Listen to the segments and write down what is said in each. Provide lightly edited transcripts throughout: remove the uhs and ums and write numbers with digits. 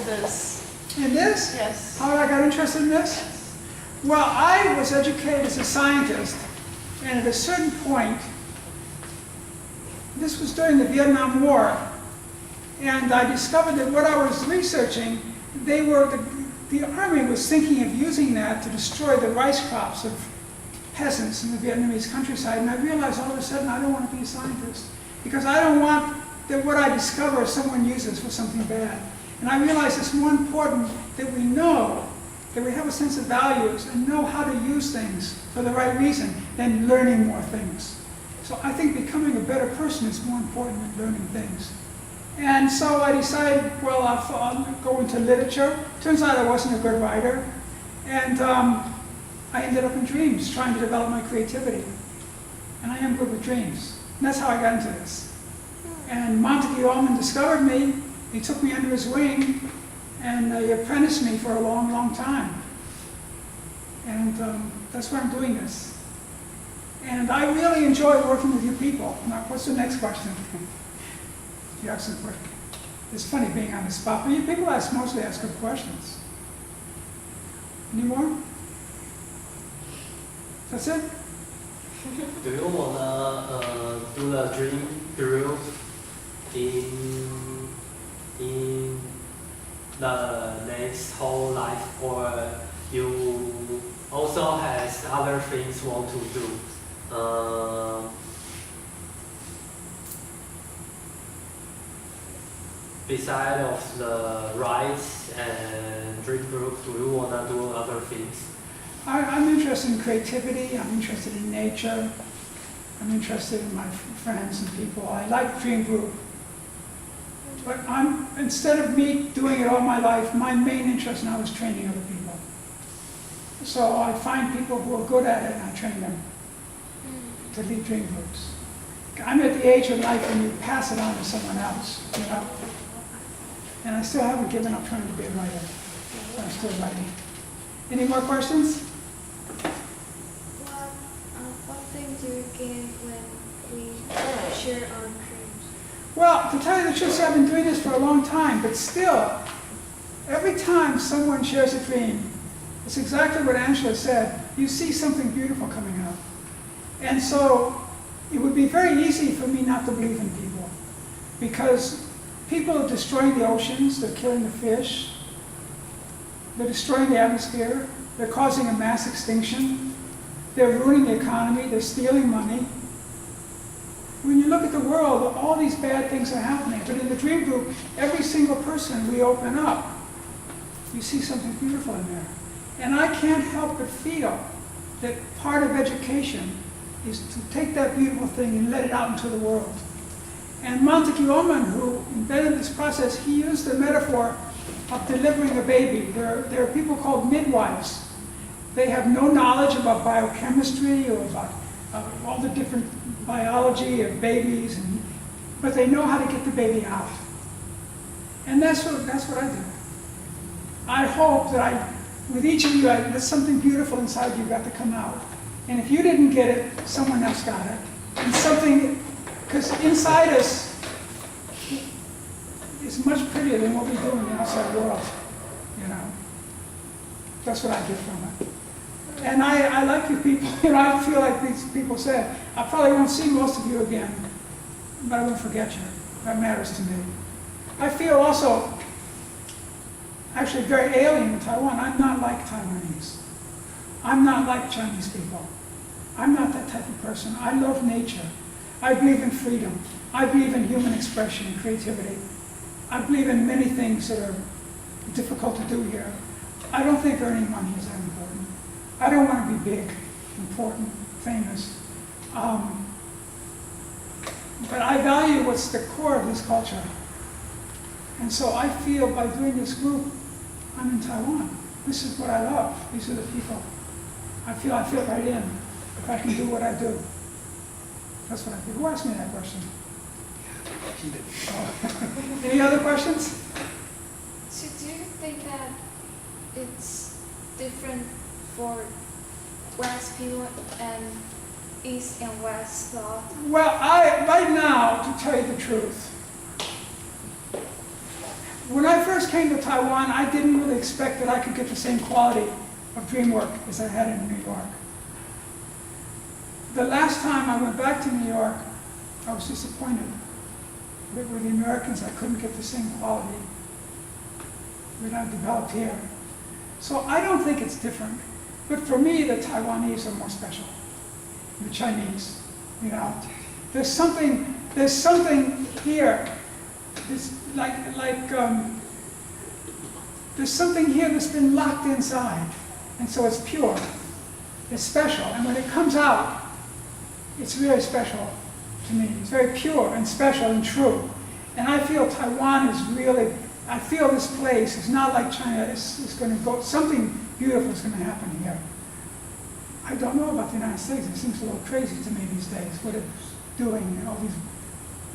this. In this? Yes. How I got interested in this? Yes. Well, I was educated as a scientist, and at a certain point, this was during the Vietnam War, and I discovered that what I was researching, the army was thinking of using that to destroy the rice crops of peasants in the Vietnamese countryside, and I realized all of a sudden I don't want to be a scientist, because I don't want that what I discover someone uses for something bad. And I realized it's more important that we know, that we have a sense of values and know how to use things for the right reason than learning more things. So I think becoming a better person is more important than learning things. And so I decided, well, I'll go into literature. Turns out I wasn't a good writer. And I ended up in dreams, trying to develop my creativity. And I am good with dreams. And that's how I got into this. And Montague Ullman discovered me. He took me under his wing, and he apprenticed me for a long, long time. And that's why I'm doing this. And I really enjoy working with you people. Now, what's the next question? You have some questions. It's funny being on the spot, but you people mostly ask good questions. Any more? That's it? Do you wanna do the dream group in the next whole life, or you also has other things want to do? Beside of the rights and dream group, do you wanna do other things? I'm interested in creativity. I'm interested in nature. I'm interested in my friends and people. I like Dream Group. But instead of me doing it all my life, my main interest now is training other people. So I find people who are good at it and I train them to lead dream groups. I'm at the age of life when you pass it on to someone else, you know? And I still haven't given up trying to be a writer. I'm still writing. Any more questions? What thing do you gain when we share our dreams? Well, to tell you the truth, I've been doing this for a long time, but still, every time someone shares a dream, it's exactly what Angela said. You see something beautiful coming out. And so it would be very easy for me not to believe in people, because people are destroying the oceans, they're killing the fish, they're destroying the atmosphere, they're causing a mass extinction, they're ruining the economy, they're stealing money. When you look at the world, all these bad things are happening. But in the dream group, every single person we open up, you see something beautiful in there. And I can't help but feel that part of education is to take that beautiful thing and let it out into the world. And Montague Ullman, who invented this process, he used the metaphor of delivering a baby. There are people called midwives. They have no knowledge about biochemistry or about all the different biology of babies, but they know how to get the baby out. And that's what I do. I hope that with each of you, there's something beautiful inside you got to come out. And if you didn't get it, someone else got it. And something, because inside us is much prettier than what we do in the outside world, you know. That's what I get from it. And I like you people. You know, I feel like these people said, I probably won't see most of you again, but I won't forget you. That matters to me. I feel also actually very alien in Taiwan. I'm not like Taiwanese. I'm not like Chinese people. I'm not that type of person. I love nature. I believe in freedom. I believe in human expression and creativity. I believe in many things that are difficult to do here. I don't think earning money is that important. I don't want to be big, important, famous. But I value what's the core of this culture. And so I feel by doing this group, I'm in Taiwan. This is what I love. These are the people. I feel right in if I can do what I do. That's what I feel. Who asked me that question? Oh. Any other questions? So do you think that it's different for West people and East and West thought? Well, right now, to tell you the truth, when I first came to Taiwan, I didn't really expect that I could get the same quality of dream work as I had in New York. The last time I went back to New York, I was disappointed. With the Americans, I couldn't get the same quality that I developed here. So I don't think it's different. But for me, the Taiwanese are more special. The Chinese, you know. There's something here. There's there's something here that's been locked inside. And so it's pure. It's special. And when it comes out, it's really special to me. It's very pure and special and true. And I feel Taiwan is really, I feel this place is not like China. It's going to go, something beautiful is going to happen here. I don't know about the United States. It seems a little crazy to me these days, what it's doing, and all these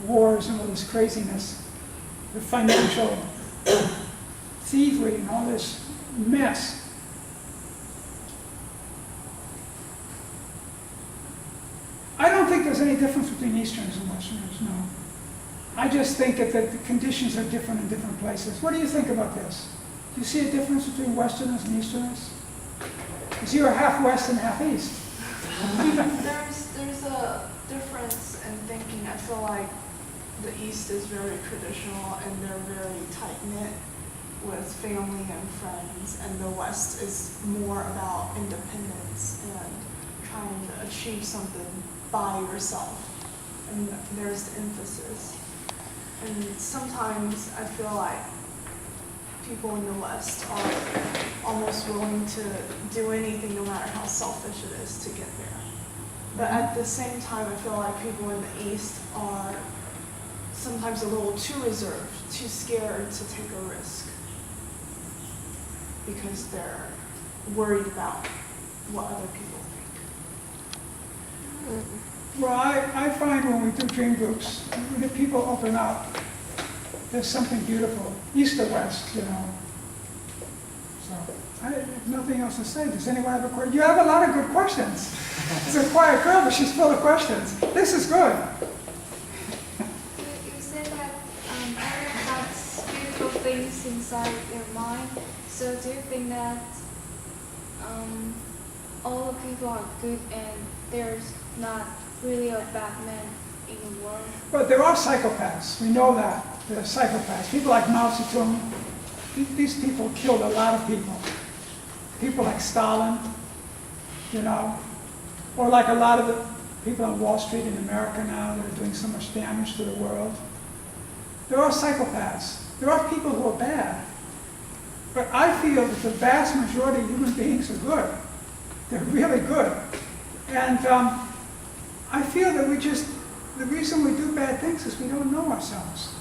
wars and all this craziness, the financial thievery and all this mess. I don't think there's any difference between Easterners and Westerners, no. I just think that the conditions are different in different places. What do you think about this? Do you see a difference between Westerners and Easterners? Because you're half West and half East. There's a difference in thinking. I feel like the East is very traditional and they're very tight-knit with family and friends, and the West is more about independence and trying to achieve something by yourself. And there's the emphasis. And sometimes I feel like people in the West are almost willing to do anything no matter how selfish it is to get there. But at the same time, I feel like people in the East are sometimes a little too reserved, too scared to take a risk because they're worried about what other people think. Well, I find when we do dream groups, when the people open up, there's something beautiful, East or West, you know. So, I have nothing else to say. Does anyone have a question? You have a lot of good questions. She's a quiet girl, but she's full of questions. This is good. You said that everyone has beautiful things inside their mind. So do you think that all the people are good and there's not really a bad man in the world? But there are psychopaths. We know that. There are psychopaths. People like Mao Zedong. These people killed a lot of people. People like Stalin, you know, or like a lot of the people on Wall Street in America now that are doing so much damage to the world. There are psychopaths. There are people who are bad. But I feel that the vast majority of human beings are good. They're really good. And I feel that the reason we do bad things is we don't know ourselves.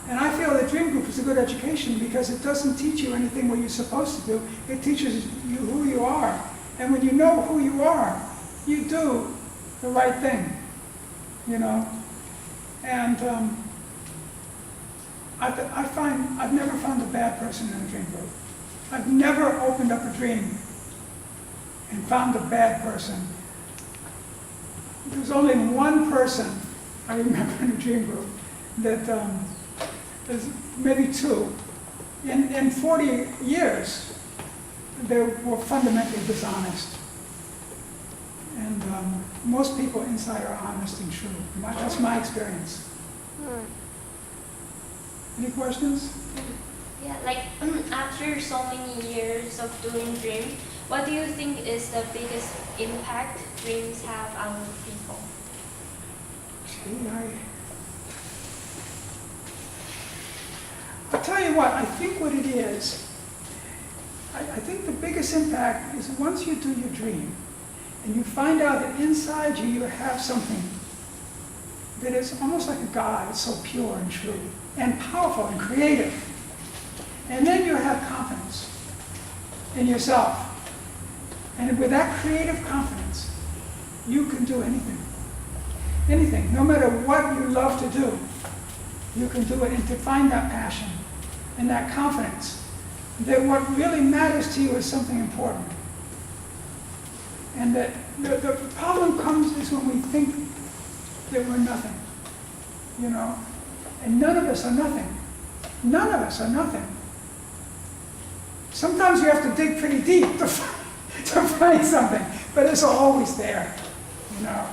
And I feel that Dream Group is a good education because it doesn't teach you anything what you're supposed to do. It teaches you who you are. And when you know who you are, you do the right thing, you know. And I've never found a bad person in a Dream Group. I've never opened up a dream and found a bad person. There's only one person I remember in a Dream Group that there's maybe two. In 40 years, they were fundamentally dishonest. And most people inside are honest and true. That's my experience. Any questions? Yeah, like after so many years of doing dream, what do you think is the biggest impact dreams have on people? I'll tell you what, I think what it is, I think the biggest impact is once you do your dream and you find out that inside you, you have something that is almost like a God. It's so pure and true and powerful and creative. And then you have confidence in yourself. And with that creative confidence, you can do anything. Anything, no matter what you love to do, you can do it. And to find that passion and that confidence, that what really matters to you is something important. And that the problem comes is when we think that we're nothing, you know. And none of us are nothing. None of us are nothing. Sometimes you have to dig pretty deep to find something, but it's always there, you know.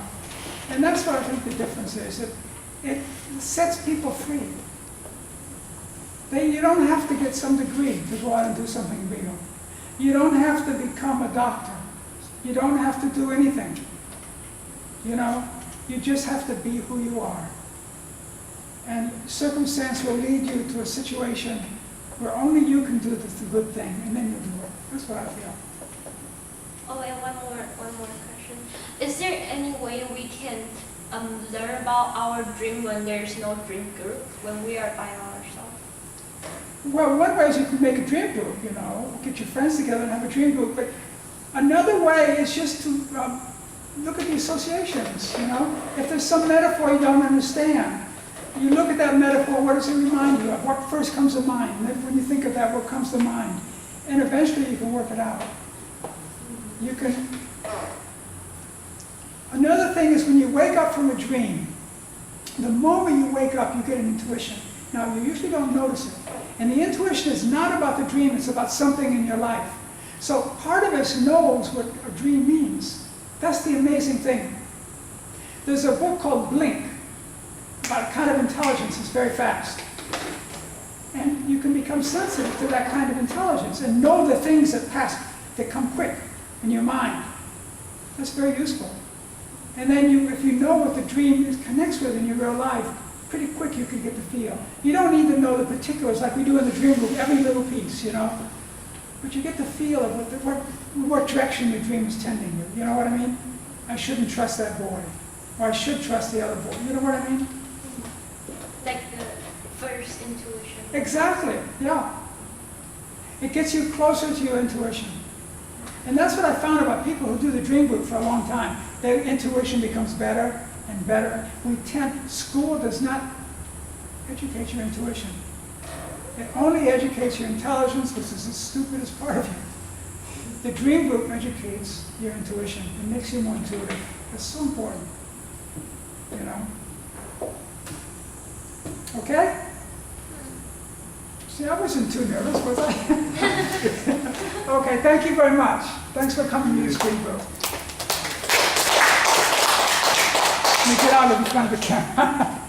And that's what I think the difference is. It sets people free. You don't have to get some degree to go out and do something real. You don't have to become a doctor. You don't have to do anything. You know, you just have to be who you are. And circumstance will lead you to a situation where only you can do the good thing, and then you do it. That's what I feel. Oh, and one more question. Is there any way we can learn about our dream when there's no dream group, when we are by ourselves? Well, one way is you can make a dream group, you know, get your friends together and have a dream group. But another way is just to look at the associations, you know. If there's some metaphor you don't understand, you look at that metaphor, what does it remind you of? What first comes to mind? And then when you think of that, what comes to mind? And eventually you can work it out. You can. Another thing is when you wake up from a dream, the moment you wake up, you get an intuition. Now, you usually don't notice it. And the intuition is not about the dream, it's about something in your life. So part of us knows what a dream means. That's the amazing thing. There's a book called Blink, about a kind of intelligence that's very fast. And you can become sensitive to that kind of intelligence and know the things that pass, that come quick in your mind. That's very useful. And then if you know what the dream connects with in your real life, pretty quick you can get the feel. You don't need to know the particulars like we do in the dream group, every little piece, you know. But you get the feel of what direction your dream is tending you. You know what I mean? I shouldn't trust that boy. Or I should trust the other boy. You know what I mean? Like the first intuition. Exactly, yeah. It gets you closer to your intuition. And that's what I found about people who do the dream group for a long time. Their intuition becomes better and better. School does not educate your intuition. It only educates your intelligence, which is the stupidest part of you. The dream group educates your intuition. It makes you more intuitive. It's so important, you know. Okay? See, I wasn't too nervous, was I? Okay, thank you very much. Thanks for coming to this dream group. Let me get out of in front of the camera.